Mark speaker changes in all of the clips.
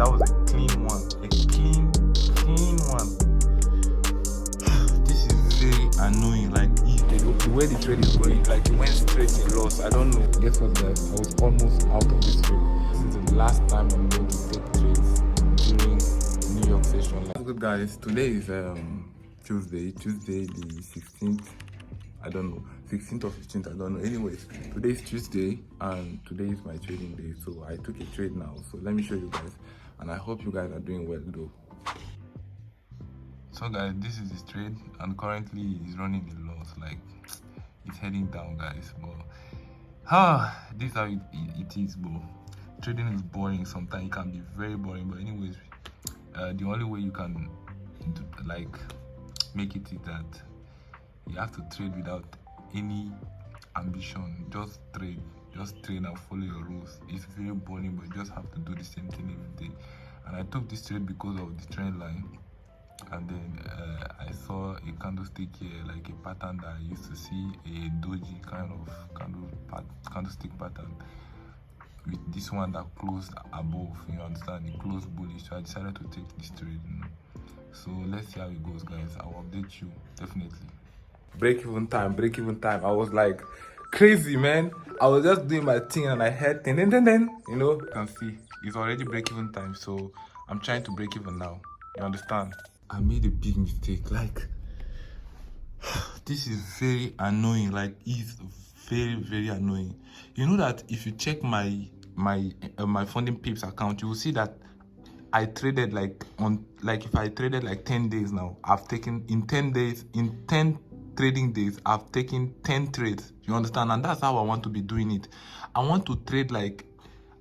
Speaker 1: That was a clean one. A clean one. This is very annoying. Like, the way the trade is going, like, it went straight in loss. I don't know. Guess what, guys? I was almost out of this trade. This is the last time I'm going to take trades during New York session. Like, good, guys. Today is Tuesday the 16th. I don't know, 16th or 15th, I don't know. Anyways, today is Tuesday and today is my trading day. So I took a trade now. So let me show you guys. And I hope you guys are doing well though. So guys, this is his trade and currently he's running a loss. Like, it's heading down, guys. But this is how it is, bro. Trading is boring. Sometimes it can be very boring. But anyways, the only way you can make it is that you have to trade without any ambition. Just trade and follow your rules. It's very boring, but you just have to do the same thing every day. And I took this trade because of the trend line, and then I saw a candlestick here, like a pattern that I used to see, a doji kind of candlestick pattern with this one that closed above, you understand, it closed bullish. So I decided to take this trade, you know? So let's see how it goes, guys. I'll update you definitely. Break even time. I was like crazy, man. I was just doing my thing and I heard then, you know, you can see it's already break even time. So I'm trying to break even now. You understand? I made a big mistake. Like, this is very annoying. Like, it's very annoying. You know that if you check my funding pips account, you will see that I traded if I traded like 10 days now, I've taken in 10 trading days, I've taken 10 trades. You understand? And that's how I want to be doing it. I want to trade, like,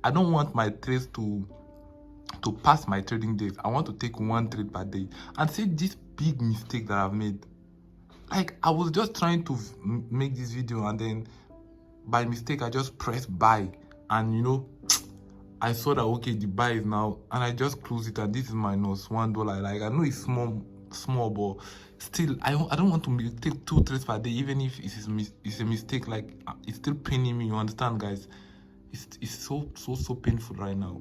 Speaker 1: I don't want my trades to pass my trading days. I want to take one trade per day. And see this big mistake that I've made. Like, I was just trying to make this video and then by mistake I just pressed buy, and you know, I saw that okay, the buy is now, and I just closed it, and this is minus $1. Like, I know it's small, but still, I don't want to take 2 trades per day, even if it's a mistake. Like, it's still paining me. You understand, guys? It's so painful right now,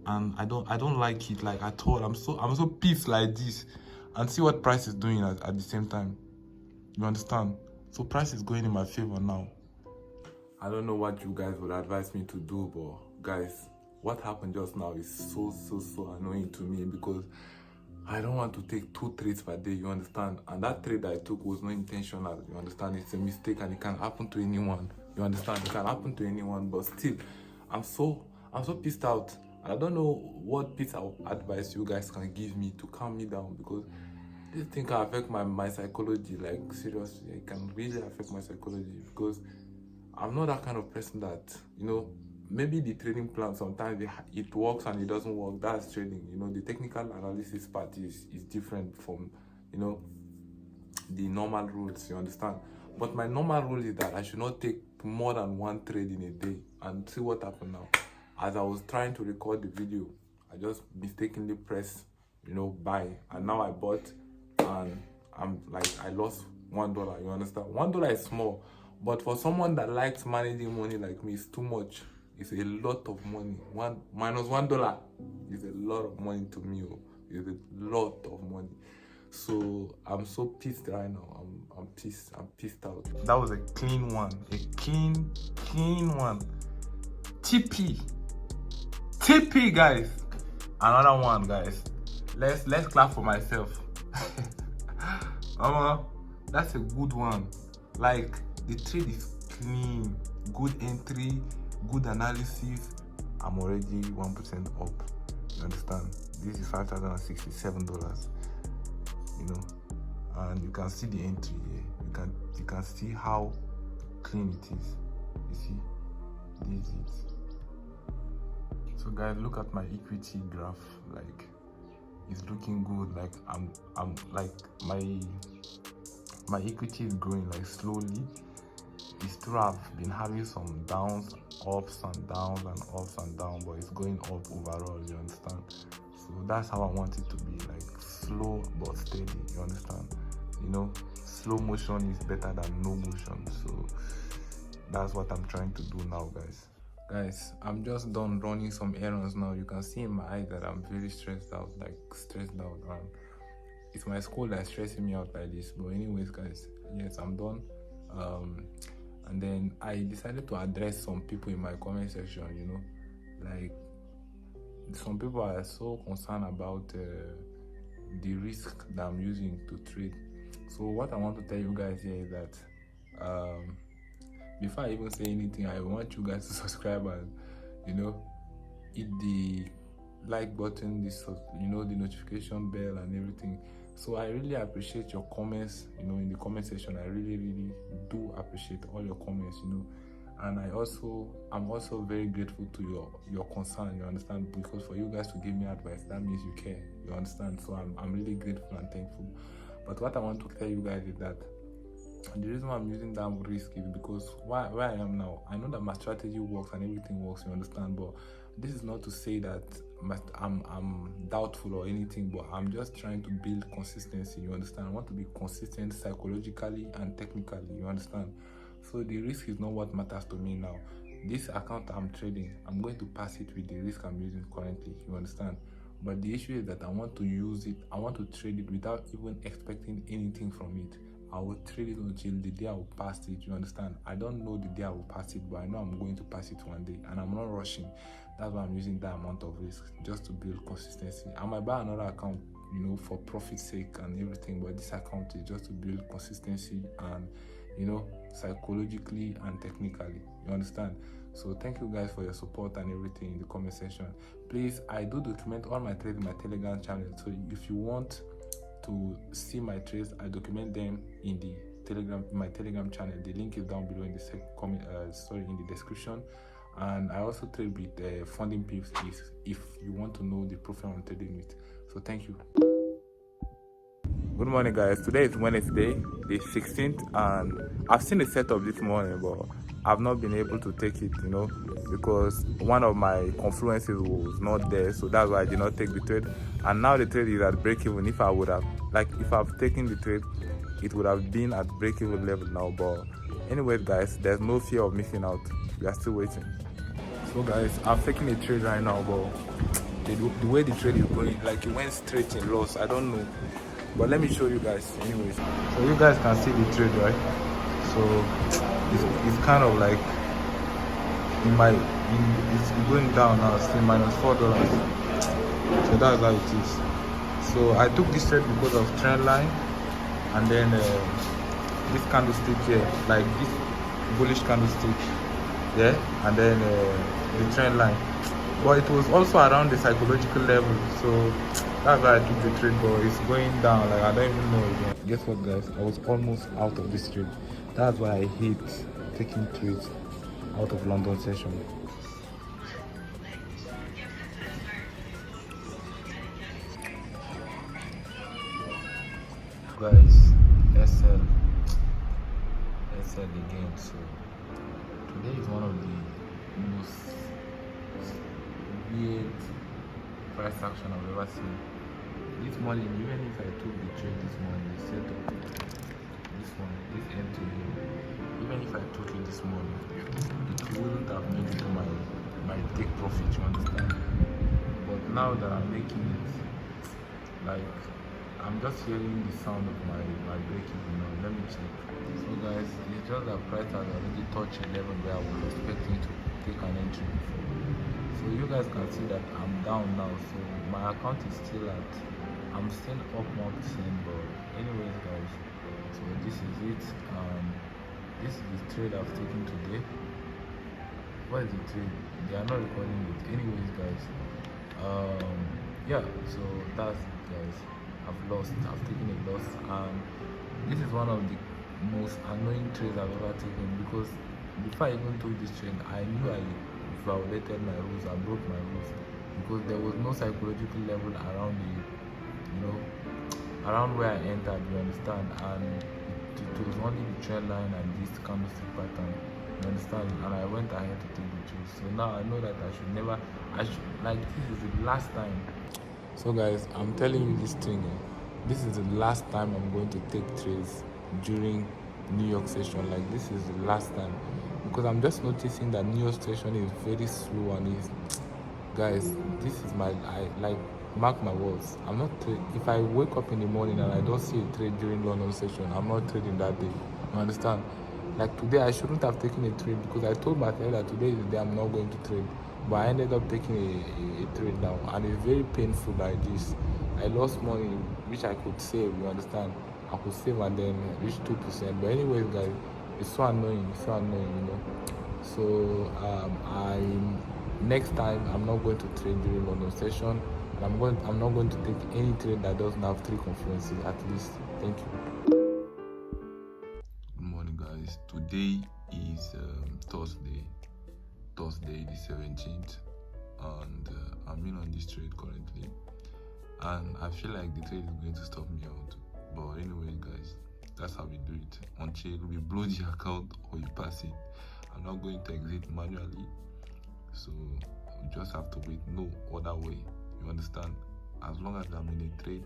Speaker 1: and I don't like it, like, at all. I'm so pissed like this, and see what price is doing at the same time. You understand? So price is going in my favor now. I don't know what you guys would advise me to do, but guys, what happened just now is so annoying to me, because I don't want to take 2 trades per day, you understand? And that trade that I took was not intentional, you understand? It's a mistake and it can happen to anyone, you understand? It can happen to anyone, but still, I'm so pissed out. I don't know what piece of advice you guys can give me to calm me down, because this thing can affect my psychology. Like, seriously, it can really affect my psychology, because I'm not that kind of person that, you know, maybe the trading plan sometimes it works and it doesn't work. That's trading, you know. The technical analysis part is different from, you know, the normal rules, you understand? But my normal rule is that I should not take more than 1 trade in a day. And see what happened now. As I was trying to record the video, I just mistakenly pressed, you know, buy, and now I bought, and I'm like, I lost $1, you understand? $1 is small, but for someone that likes managing money like me, it's too much. It's a lot of money. Minus $1 is a lot of money to me. It's a lot of money. So I'm so pissed right now. I'm pissed out. That was a clean one. A clean one. TP, guys. Another one, guys. Let's clap for myself. That's a good one. Like, the trade is clean, good entry, good analysis. I'm already 1% up. You understand? This is $5,067. You know, and you can see the entry here. You can see how clean it is. You see, this is it. So guys, look at my equity graph. Like, it's looking good. Like, I'm like, my equity is growing, like, slowly. It still have been having some downs, ups and downs, but it's going up overall, you understand? So that's how I want it to be, like, slow but steady, you understand? You know, slow motion is better than no motion. So that's what I'm trying to do now, guys. Guys, I'm just done running some errands now. You can see in my eyes that I'm very stressed out, like stressed out. It's my school that's stressing me out like this. But anyways, guys, yes, I'm done. And then I decided to address some people in my comment section. Like some people are so concerned about the risk that I'm using to trade. So what I want to tell you guys here is that before I even say anything, I want you guys to subscribe and hit the like button, the notification bell and everything. So I really appreciate your comments, in the comment section. I really, really do appreciate all your comments, and I'm also very grateful to your concern, you understand, because for you guys to give me advice, that means you care, you understand. So I'm really grateful and thankful. But what I want to tell you guys is that the reason why I'm using that risk is because where I am now, I know that my strategy works and everything works, you understand, but this is not to say that I'm doubtful or anything, but I'm just trying to build consistency, you understand. I want to be consistent psychologically and technically, you understand. So the risk is not what matters to me now. This account I'm trading, I'm going to pass it with the risk I'm using currently, you understand. But the issue is that I want to use it, I want to trade it without even expecting anything from it. I will trade it until the day I will pass it, you understand. I don't know the day I will pass it, but I know I'm going to pass it one day, and I'm not rushing. That's why I'm using that amount of risk, just to build consistency. I might buy another account, for profit's sake and everything, but this account is just to build consistency and, psychologically and technically, you understand. So thank you guys for your support and everything in the comment section. Please, I do document all my trades in my Telegram channel, so if you want to see my trades, I document them in my Telegram channel. The link is down below in the in the description. And I also trade with funding pips if you want to know the profile I'm trading with. So thank you. Good morning, guys. Today is Wednesday, the 16th, and I've seen the setup this morning, but I've not been able to take it, because one of my confluences was not there, so that's why I did not take the trade. And now the trade is at break-even. If I've taken the trade, it would have been at break-even level now. But anyways, guys, there's no fear of missing out. We are still waiting. So guys, I'm taking a trade right now, but the way the trade is going, like it went straight in loss. I don't know, but let me show you guys anyways. So you guys can see the trade, right? So it's kind of like it's going down now, still -$4. So that's how it is. So I took this trade because of trend line, and then this candlestick here, like this bullish candlestick, yeah, and then the trend line. But it was also around the psychological level, so that's why I took the trade. But it's going down, like I don't even know again. Guess what, guys? I was almost out of this trade. That's why I hate taking trades out of London session. Guys, SL again. So today is one of the most weird price action I've ever seen. This morning, even if I took the trade this morning, the setup, this end to here, even if I took it this morning, it wouldn't have made it to my take profit, you understand. But now that I'm making it, like I'm just hearing the sound of my breaking now. Let me check. So guys, it's just that price has already touched a level where I was expecting to take an entry before. So you guys can see that I'm down now. So my account is still I'm still up 1%, but anyways guys, so this is it. This is the trade I've taken today. What is the trade? They are not recording it. Anyways guys, yeah, so that's it guys. I've taken a loss, and this is one of the most annoying trades I've ever taken, because before I even took this trade, I knew I violated my rules. I broke my rules, because there was no psychological level around around where I entered, you understand, and it was only the trend line and this candlestick pattern, you understand, and I went ahead to take the trade. So now I know that this is the last time. So guys, I'm telling you this thing, this is the last time I'm going to take trades during New York session. Like, this is the last time, because I'm just noticing that New York station is very slow and is, guys, this is mark my words, I'm not if I wake up in the morning and I don't see a trade during London session, I'm not trading that day. You understand? Like today I shouldn't have taken a trade because I told myself that today is the day I'm not going to trade, but I ended up taking a trade now, and it's very painful like this. I lost money which I could save, you understand? I could save and then reach 2%. But anyways, guys, it's so annoying, you know. So next time I'm not going to trade during London session, and I'm not going to take any trade that doesn't have 3 confluences at least. Thank you. Good morning, guys. Today is Thursday the 17th, and I'm in on this trade currently, and I feel like the trade is going to stop me out. But anyway, guys, that's how we do it. Until we blow the account or you pass it, I'm not going to exit manually, so we just have to wait. No other way, you understand? As long as I'm in a trade,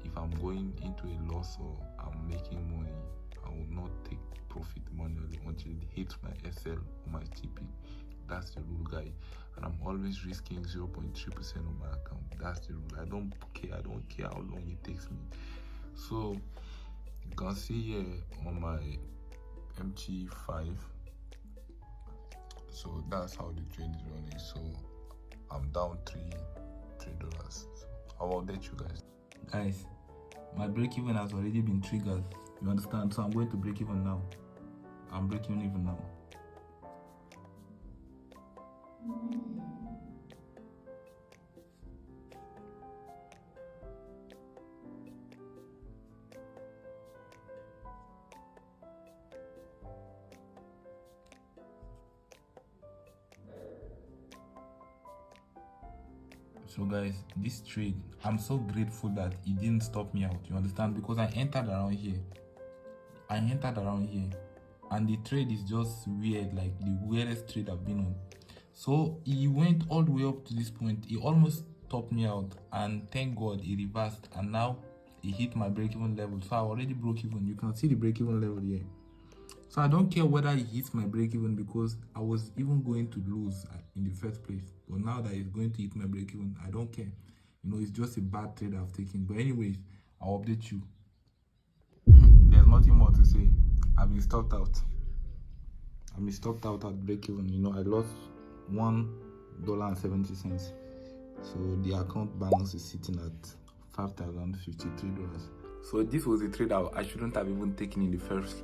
Speaker 1: if I'm going into a loss or I'm making money, I will not take profit manually until it hits my SL or my TP. That's the rule, guy. And I'm always risking 0.3% on my account. That's the rule. I don't care how long it takes me. So you can see here on my MT5, so that's how the trade is running. So I'm down $3. So I'll update you guys. My break even has already been triggered, you understand? So I'm going to break even now. I'm breaking even now. So guys, this trade, I'm so grateful that it didn't stop me out, you understand? Because I entered around here, and the trade is just weird, like the weirdest trade I've been on. So he went all the way up to this point. He almost stopped me out, and thank God he reversed, and now he hit my break-even level. So I already broke even. You can see the break-even level here. So I don't care whether he hits my break-even, because I was even going to lose in the first place. But now that he's going to hit my break-even, I don't care. You know, it's just a bad trade I've taken. But anyways, I'll update you. There's nothing more to say. I've been stopped out. At break-even. You know, I lost $1.70. So the account balance is sitting at $5,053. So this was a trade I shouldn't have even taken in the first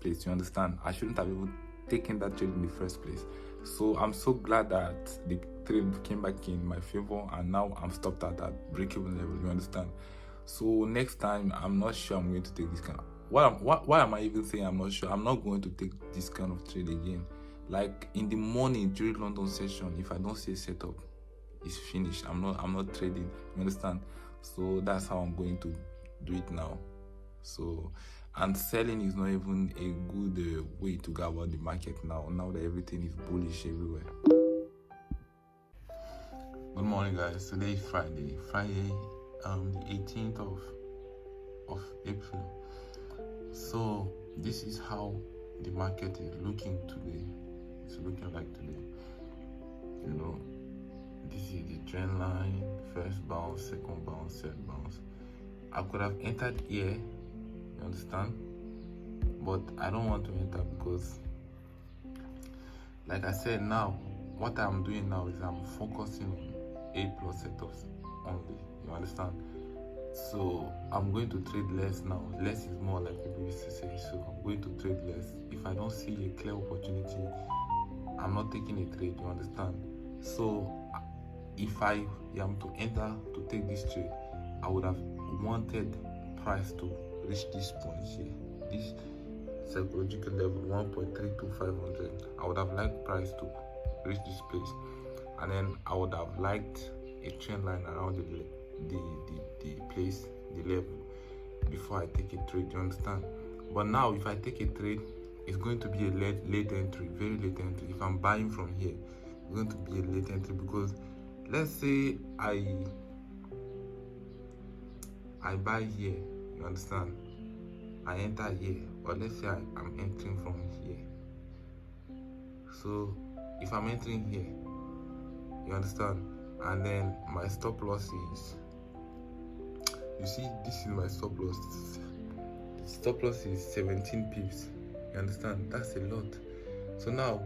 Speaker 1: place. You understand? I shouldn't have even taken that trade in the first place. So I'm so glad that the trade came back in my favor, and now I'm stopped at that break-even level. You understand? So next time, I'm not sure I'm going to take this kind of. Why am I even saying I'm not sure? I'm not going to take this kind of trade again. Like in the morning during London session, if I don't see a setup, it's finished. I'm not trading. You understand? So that's how I'm going to do it now. So, and selling is not even a good way to go about the market now that everything is bullish everywhere. Good morning, guys. Today is Friday, the 18th of April. So this is how the market is looking today. It's looking like today. You know, this is the trend line: first bounce, second bounce, third bounce. I could have entered here, you understand? But I don't want to enter because, like I said, now what I'm doing now is I'm focusing on A+ setups only, you understand? So I'm going to trade less now. Less is more, like people used to say. So I'm going to trade less. If I don't see a clear opportunity, I'm not taking a trade, you understand? So if I am to enter to take this trade, I would have wanted price to reach this point here, this psychological level 1.32500. I would have liked price to reach this place, and then I would have liked a trend line around the place, the level, before I take a trade, you understand? But now if I take a trade, it's going to be a late entry, very late entry. If I'm buying from here, it's going to be a late entry, because let's say I buy here, you understand? I enter here, or let's say I'm entering from here. So if I'm entering here, you understand, and then my stop loss is, you see, this is my stop loss. Stop loss is 17 pips. You understand? That's a lot. So now,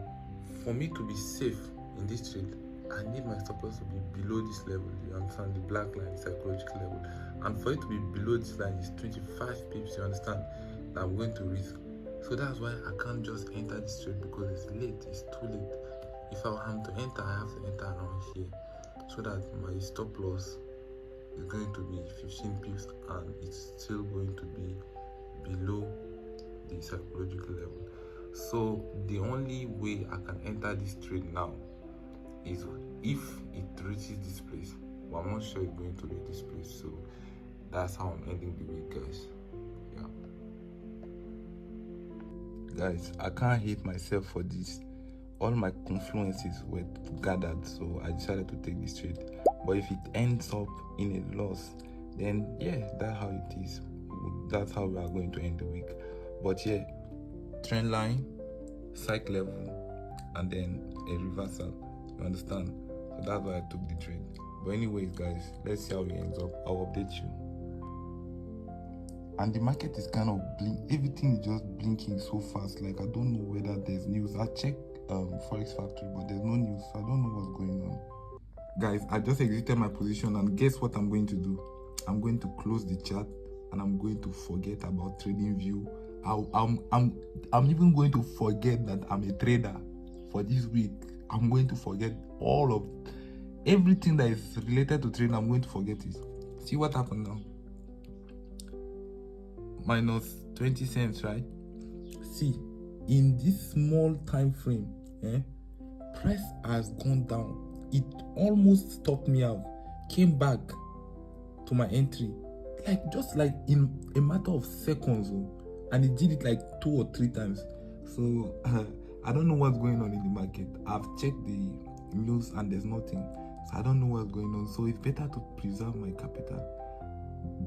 Speaker 1: for me to be safe in this trade, I need my stop loss to be below this level. You understand? The black line, the psychological level. And for it to be below this line is 25 pips. You understand? That I'm going to risk. So that's why I can't just enter this trade, because it's late. It's too late. If I am to enter, I have to enter around here, so that my stop loss is going to be 15 pips and it's still going to be below the psychological level. So the only way I can enter this trade now is if it reaches this place, but I'm not sure it's going to reach this place. So that's how I'm ending the week, guys. Guys, I can't hate myself for this. All my confluences were gathered, so I decided to take this trade. But if it ends up in a loss, then yeah, that's how it is. That's how we are going to end the week. But yeah, trend line, psych level, and then a reversal. You understand? So that's why I took the trade. But anyways, guys, let's see how it ends up. I'll update you. And the market is kind of everything is just blinking so fast. Like, I don't know whether there's news. I checked Forex Factory, but there's no news, so I don't know what's going on. Guys, I just exited my position, and guess what I'm going to do? I'm going to close the chart, and I'm going to forget about trading view. I'm even going to forget that I'm a trader for this week. I'm going to forget all of everything that is related to trading. I'm going to forget it. See what happened now? Minus 20 cents, right? See, in this small time frame, price has gone down. It almost stopped me out, came back to my entry, just in a matter of seconds, and it did it like 2 or 3 times. So I don't know what's going on in the market. I've checked the news and there's nothing, so I don't know what's going on. So it's better to preserve my capital.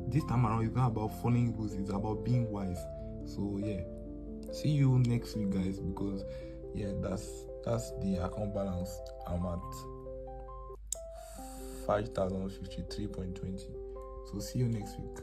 Speaker 1: This time around, it's not about following rules, it's about being wise. So yeah, see you next week, guys, because yeah, that's the account balance. I'm at 5,053.20. So see you next week.